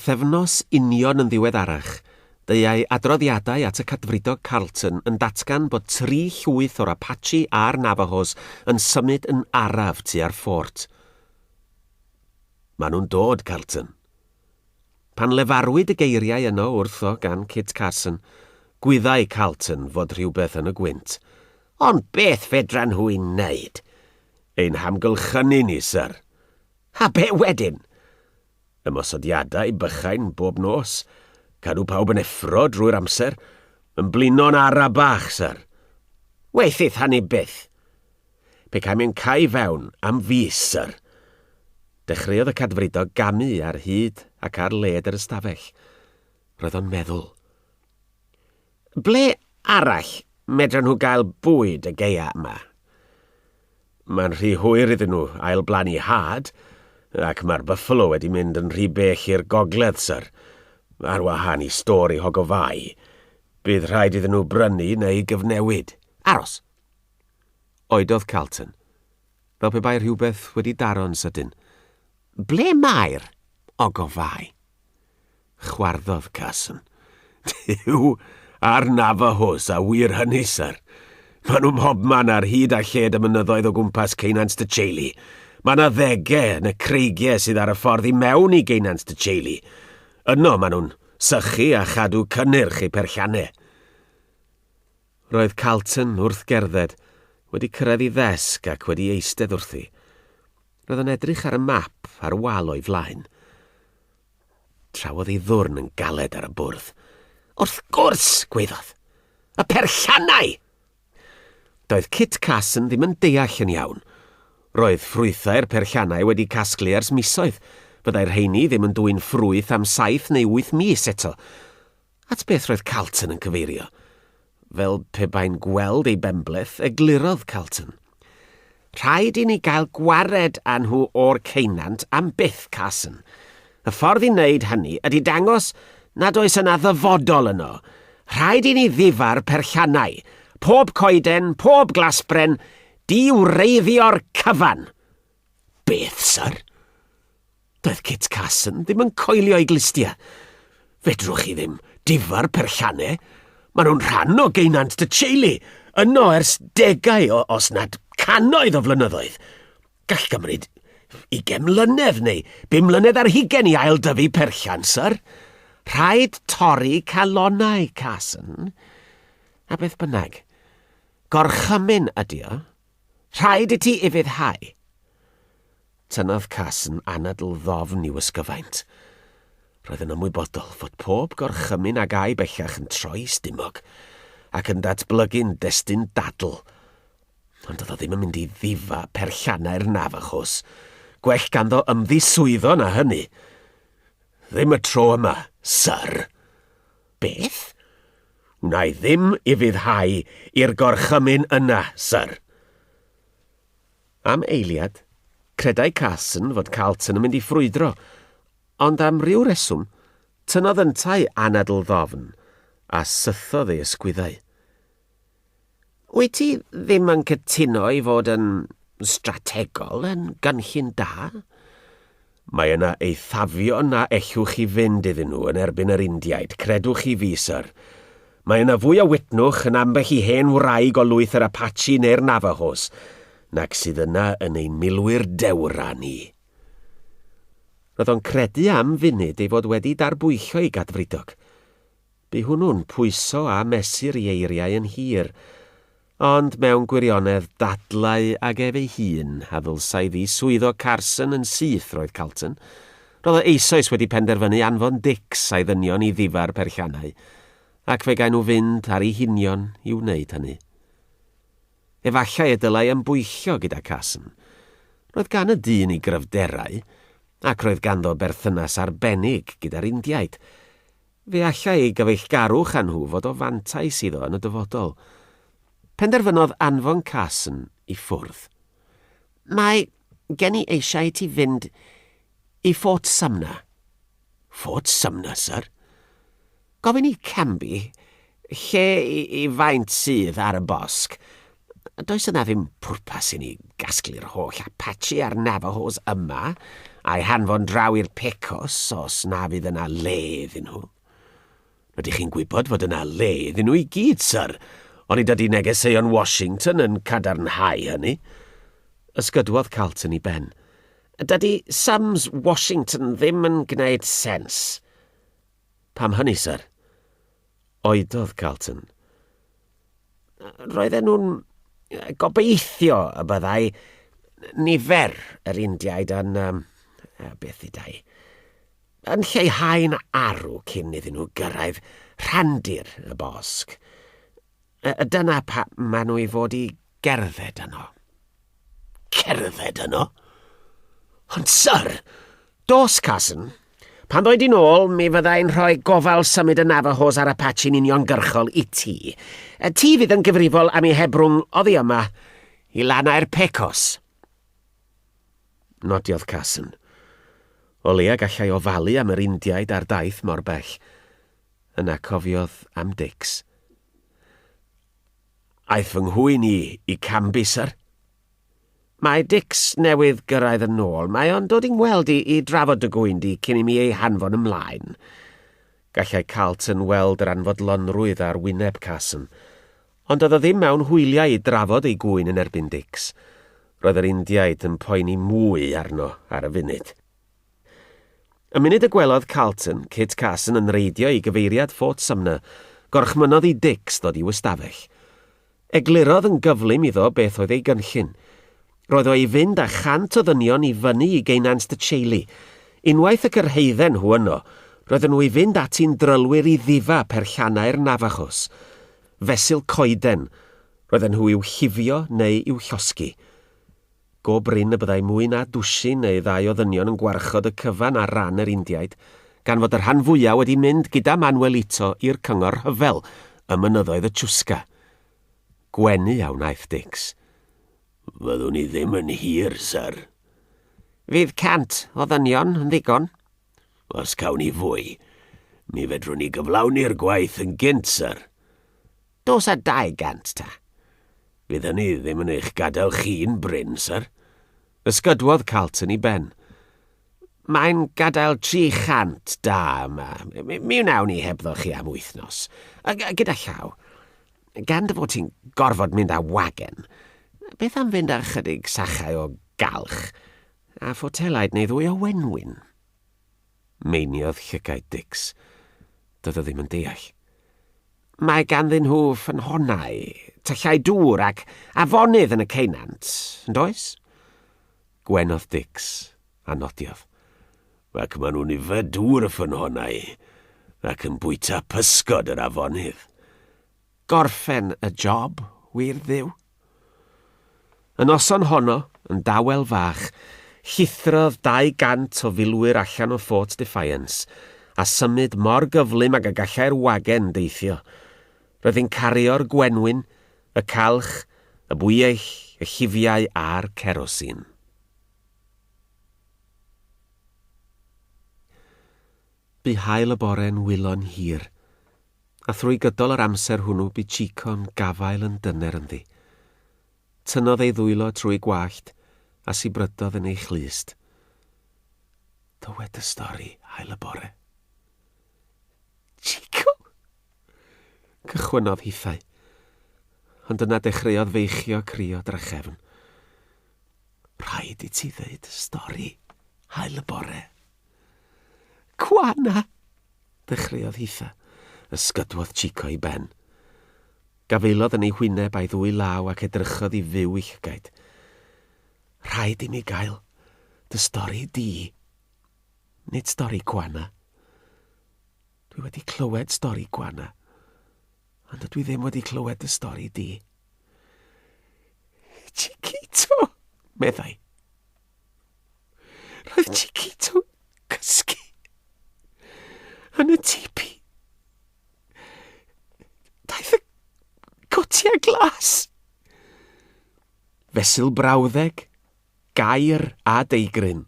Bythefnos union yn ddiweddarach, deuai adroddiadau at y cadfridog Carlton yn datgan bod 3 llwyth o'r Apache a'r Navajos yn symud yn araf tua'r ffort. Maen nhw'n dod, Carlton. Pan lefarwyd y geiriau yno wrtho gan Kit Carson, gwyddau Carlton fod rhywbeth yn y gwynt. Ond beth fedran nhw i wneud? Ein hamgylchynu ni, sir. A be wedyn? Ymosodiadau bychain bob nos, cadw pawb yn effro drwy'r amser, yn blino'n ara bach, sir. Weithydd hynny byth. Pe cael mi'n cael fewn am fus, sir. Dechreuodd y cadfridog gamu ar hyd ac ar led yr ystafell. Roedd o'n meddwl. Ble arall medran nhw gael bwyd y geia yma? Mae'n rhy hwyr iddyn nhw ail blannu had, ac mae'r buffalo wedi mynd yn rhy bell i'r gogledd, sir. Ar wahan i stori hogofau, bydd rhaid iddyn nhw brynu neu gyfnewid. Aros. Oedodd Carlton, fel pe bai rhywbeth wedi daro'n sydyn. Ble mae'r ogofau? Chwarddodd Carson. Dyw ar Navajos a wir hynny, sir. Maen nhw'n mhobman ar hyd a lled y mynyddoedd o gwmpas Ceinant dy Cheili. Mae yna 10 yn y creigiau sydd ar y ffordd i mewn i Ceinant dy Cheili. Yno maen nhw'n sychu a chadw cynnyrch eu perlliannau. Roedd Carlton wrth gerdded, wedi cyrraedd i ddesg ac wedi eistedd wrthi. Roedd yn edrych ar y map ar wal o'i flaen. Trawodd ei ddwrn yn galed ar y bwrdd. Wrth gwrs, gwaeddodd. Y perlliannau! Doedd Kit Carson ddim yn deall yn iawn. Roedd ffrwythau'r perlliannau wedi casglu ers misoedd. Byddai'r rheini ddim yn dwy'n ffrwyth am 7 neu 8 mis eto. At beth roedd Carlton yn cyfeirio? Fel pe bain gweld ei benbleth, eglurodd Carlton. Rhaid i ni gael gwared â nhw o'r Ceinant am byth, Carson. Y ffordd i wneud hynny ydy dangos nad oes yna ddyfodol yno. Rhaid i ni ddifar perlliannau. Pob coeden, pob glasbren, diwreiddio'r cyfan. Beth, sir? Doedd Kit Carson ddim yn coelio ei glustia. Fedrwch chi ddim difar perlliannau. Maen nhw'n rhan o Ceinant dy Cheili, yno ers 10 os nad cannoedd o flynyddoedd. Gall gymryd 20 mlynedd neu 5 mlynedd ar 20 i ail dyfu perllian, sir. Rhaid torri calonnau, Carson. A beth bynnag. Gorchymyn ydi o. Rhaid i ti ifuddhau. Tynnodd Carson anadl ddofn i'w ysgyfaint. Roedd yn ymwybodol fod pob gorchymyn ag ai bellach yn troi stumog ac yn datblygu'n destun dadl. Ond oedd o ddim yn mynd i ddifa perlliannau'r Navajos. Gwell ganddo ymddiswyddo na hynny. Ddim y tro yma, sir. Beth? Wna i ddim i fuddhau i'r gorchymyn yna, sir. Am eiliad, credai Carson fod Carlton yn mynd i ffrwydro, ond am ryw reswm, tynnodd yntau anadl ddofn a sythodd ei ysgwyddau. Wyt ti ddim yn cytuno i fod yn strategol yn gynllun da? Mae yna eithafion a ellwch i fynd iddyn nhw yn erbyn yr Indiaid, credwch i fi, sir. Mae yna fwy o witnwch yn ambell i hen wraig o lwyth yr Apache neu'r Navajos, nac sydd yna yn ein milwyr dewra ni. Roedd o'n credu am funud ei fod wedi darbwyllo i gadfridog. Bu hwnnw'n pwyso a mesur i eiriau yn hir, ond mewn gwirionedd dadlau ag ef ei hun a ddylsai ddiswyddo Carson yn syth roedd Carlton. Roedd o eisoes wedi penderfynu anfon Dix a'i ddynion i ddifar perlliannau, ac fe gael nhw fynd ar ei hunion i wneud hynny. Efallai y dylai ymbwyllo gyda Carson. Roedd gan y dyn i gryfderau, ac roedd ganddo berthynas arbennig gyda'r Indiaid. Fe allai ei gyfeillgarwch â nhw fod o fantais iddo yn y dyfodol. Penderfynodd anfon Carson i ffwrdd. Mae gen i eisiau ti fynd i Fort Sumner. Fort Sumner, sir? Gofyn i Camby, lle i faint sydd ar y bosg. Does yna ddim pwrpas i ni gasglu'r holl Apache a'r Navajos yma, a'i hanfon draw i'r pecos os na fydd yna le iddyn nhw. Rydych chi'n gwybod fod yna le iddyn nhw i gyd, syr, ond i dydy negeseuon Washington yn cadarnhau hynny. Ysgydwodd Carlton i ben. Dydy sums Washington ddim yn gwneud sens. Pam hynny, syr? Oedodd Carlton. Roedden nhw'n gobeithio y byddai nifer yr Indiaid yn, beth i dau, yn lleihau'n arw cyn iddyn nhw gyrraedd rhandir y bosg. Dyna pa maen nhw i fod i gerdded yno. Cerdded yno? Ond syr, dos Carson, pan ddoi di nôl, mi fyddai'n rhoi gofal symud y Navajos ar Apache'n uniongyrchol i ti. Ti fydd yn gyfrifol am ei hebrwng oddi yma i lannau'r pecos. Nodiodd Carson. O leia gallai ofalu am yr Indiaid a'r daith mor bell. Yna cofiodd am Dix. Aeth fy nghwyn i cambu, syr. Mae Dix newydd gyrraedd yn ôl. Mae o'n dod i'n weld i drafod dy gwyn di cyn i mi ei hanfon ymlaen. Gallai Carlton weld yr anfodlonrwydd ar wyneb Carson, ond oedd o ddim mewn hwyliau i drafod ei gwyn yn erbyn Dix. Roedd yr Indiaid yn poeni mwy arno ar y funud. Y munud y gwelodd Carlton, Kit Carson yn reidio i gyfeiriad Fort Sumner, gorchmynodd i Dix ddod i wystafell. Eglurodd yn gyflym iddo beth oedd ei gynllun. Roedd o i fynd â chant o ddynion i fyny i Gaenant y Cheili. Unwaith y cyrheidden nhw yno, roedden nhw i fynd ati'n drylwyr i ddifa perllanau'r Navajos. Fesul coeden, roedden nhw i'w llifio neu i'w llosgi. Go brin y byddai mwy na dwsin neu ddau o ddynion yn gwarchod y cyfan ar ran yr Indiaid, gan fod yr rhan fwyaf wedi mynd gyda Manuelito i'r cyngor hyfel, y mynyddoedd y Chusca. Gwenu iawn aeth Dix. Fyddwn ni ddim yn hir, syr. Fydd 100 o ddynion yn ddigon. Os cawn ni fwy, mi fedrwn ni gyflawni'r gwaith yn gynt, syr. Dos a 200 ta. Fydd hynny ddim yn eich gadael chi'n bryn, syr. Ysgydwodd Carlton i ben. Mae'n gadael 300 da yma. Mi wnawn ni hebddo chi am wythnos. Gyda llaw, gan dy fod ti'n gorfod mynd â wagen, beth am fynd â chydig sachau o galch, a ffotelaid neu ddwy o wenwyn? Meiniodd llygaid Dix. Doedd o ddim yn deall. Mae ganddyn nhw ffynhonnau, tyllau dŵr ac afonydd yn y Ceunant, yn does? Gwenodd Dix a nodiodd. Ac maen nhw'n yfed dŵr y ffynhonnau ac yn bwyta pysgod yr afonydd. Gorffen y job, wir ddiw? Yn oson honno, yn dawel fach, llithrodd 200 o filwyr allan o Fort Defiance, a symud mor gyflym ag y gallai'r wagen deithio. Roedd hi'n cario'r gwenwyn, y calch, y bwyell, y llifiau a'r cerosin. Bu hael y bore'n wylon hir, a thrwy gydol yr amser hwnnw bu Chico'n gafael yn dyner ynddi. Tynodd ei ddwylo trwy gwallt a sibrydodd yn ei chlyst. Dywed y stori hael y bore. Chico! Cychwynodd hithau, ond yna dechreuodd feichio crio drachefn. Rhaid i ti ddeud y stori hael y bore. Cwana! Dechreuodd hitha, ysgydwodd Chico i ben. Gafeilodd yn ei hwyneb a'i ddwy law ac edrychodd i fyw i llygaid. Rhaid i mi gael dy stori di, nid stori Gwana. Dwi wedi clywed stori Gwana, ond dwi ddim wedi clywed y stori di. Chiquito, meddai. Roedd Chiquito cysgu yn y tipi. Daeth y gotiau glas. Fesul brawddeg, gair a deigryn.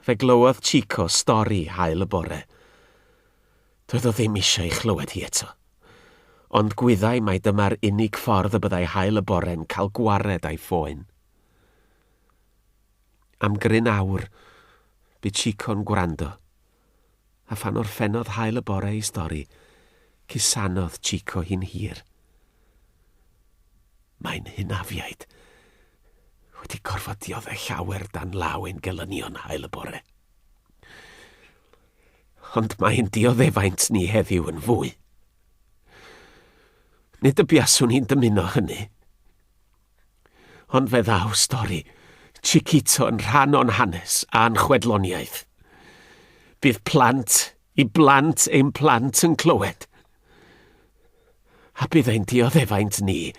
Fe glywodd Chico stori hael y bore. Doedd o ddim eisiau ei chlywed hi eto, ond gwyddai mai dyma'r unig ffordd y byddai hael y bore'n cael gwared a'i phoen. Am gryn awr, Bu Chico'n gwrando, a phan orffennodd hael y bore ei stori, cusanodd Chico hi'n hir. Mae'n hynafiaid wedi gorfod dioddau llawer dan law ein gelynion hael y bore. Ond mae'n dioddefaint ni heddiw yn fwy. Nid y biaswn ni'n dymuno hynny. Ond fe ddaw stori, Chiquito yn rhan o'n hanes a'n chwedloniaeth. Bydd plant I blant ein plant yn clywed. A bydd ein dioddefaint ni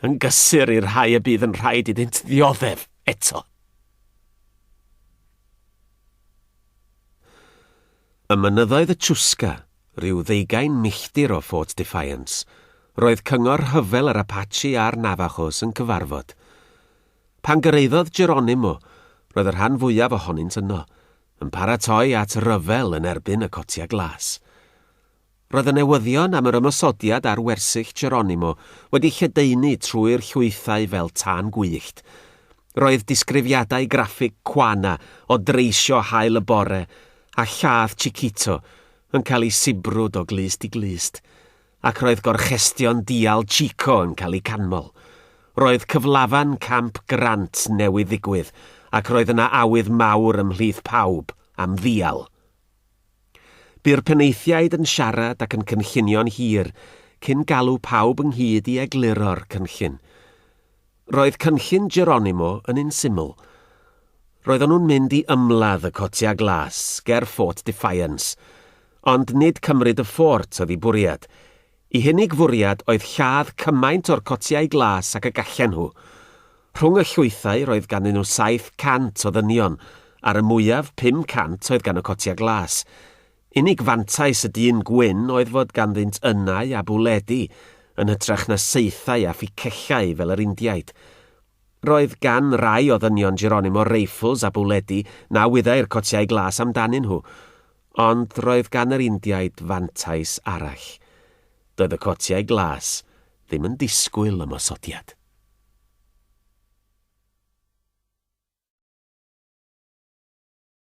yn gysur i'r rhai y bydd yn rhaid iddynt ddioddef eto. Y mynyddoedd y Chusca, rhyw 20 milltir o Fort Defiance, roedd cyngor hyfel yr Apache a'r Navajos yn cyfarfod. Pan gyrraeddodd Geronimo, roedd yr rhan fwyaf ohonynt yno, yn paratoi at ryfel yn erbyn y cotia glas. Roedd y newyddion am yr ymysodiad ar wersyll Geronimo wedi lledaenu trwy'r llwythau fel tân gwyllt. Roedd disgrifiadau graffig cwana o dreisio hael y bore a lladd Chiquito yn cael ei sibrwd o glist I glist, ac roedd gorchestion dial Chico yn cael ei canmol. Roedd cyflafan camp Grant newydd ddigwydd, ac roedd yna awydd mawr ymhlith pawb am ddial. Bu'r penaethiaid yn siarad ac yn cynllunio'n hir, cyn galw pawb ynghyd I egluro'r cynllun. Roedd cynllun Geronimo yn un syml. Roedden nhw'n mynd I ymladd y cotia glas, ger Fort Defiance, ond nid cymryd y ffort oedd I bwriad. I hynnig fwriad oedd lladd cymaint o'r cotiau glas ac y gallen nhw. Rhwng y llwythau roedd ganddyn nhw 700 o ddynion, ar y mwyaf 500 oedd gan y cotia glas. Unig fantais y dyn gwyn oedd fod ganddynt ynau a bwledi, yn hytrach na seithau a fficellau fel yr Indiaid. Roedd gan rai o ddynion Geronimo rifles a bwledi na wyddai'r cotiau glas amdanyn nhw, ond roedd gan yr Indiaid fantais arall. Doedd y cotiau glas ddim yn disgwyl ymosodiad.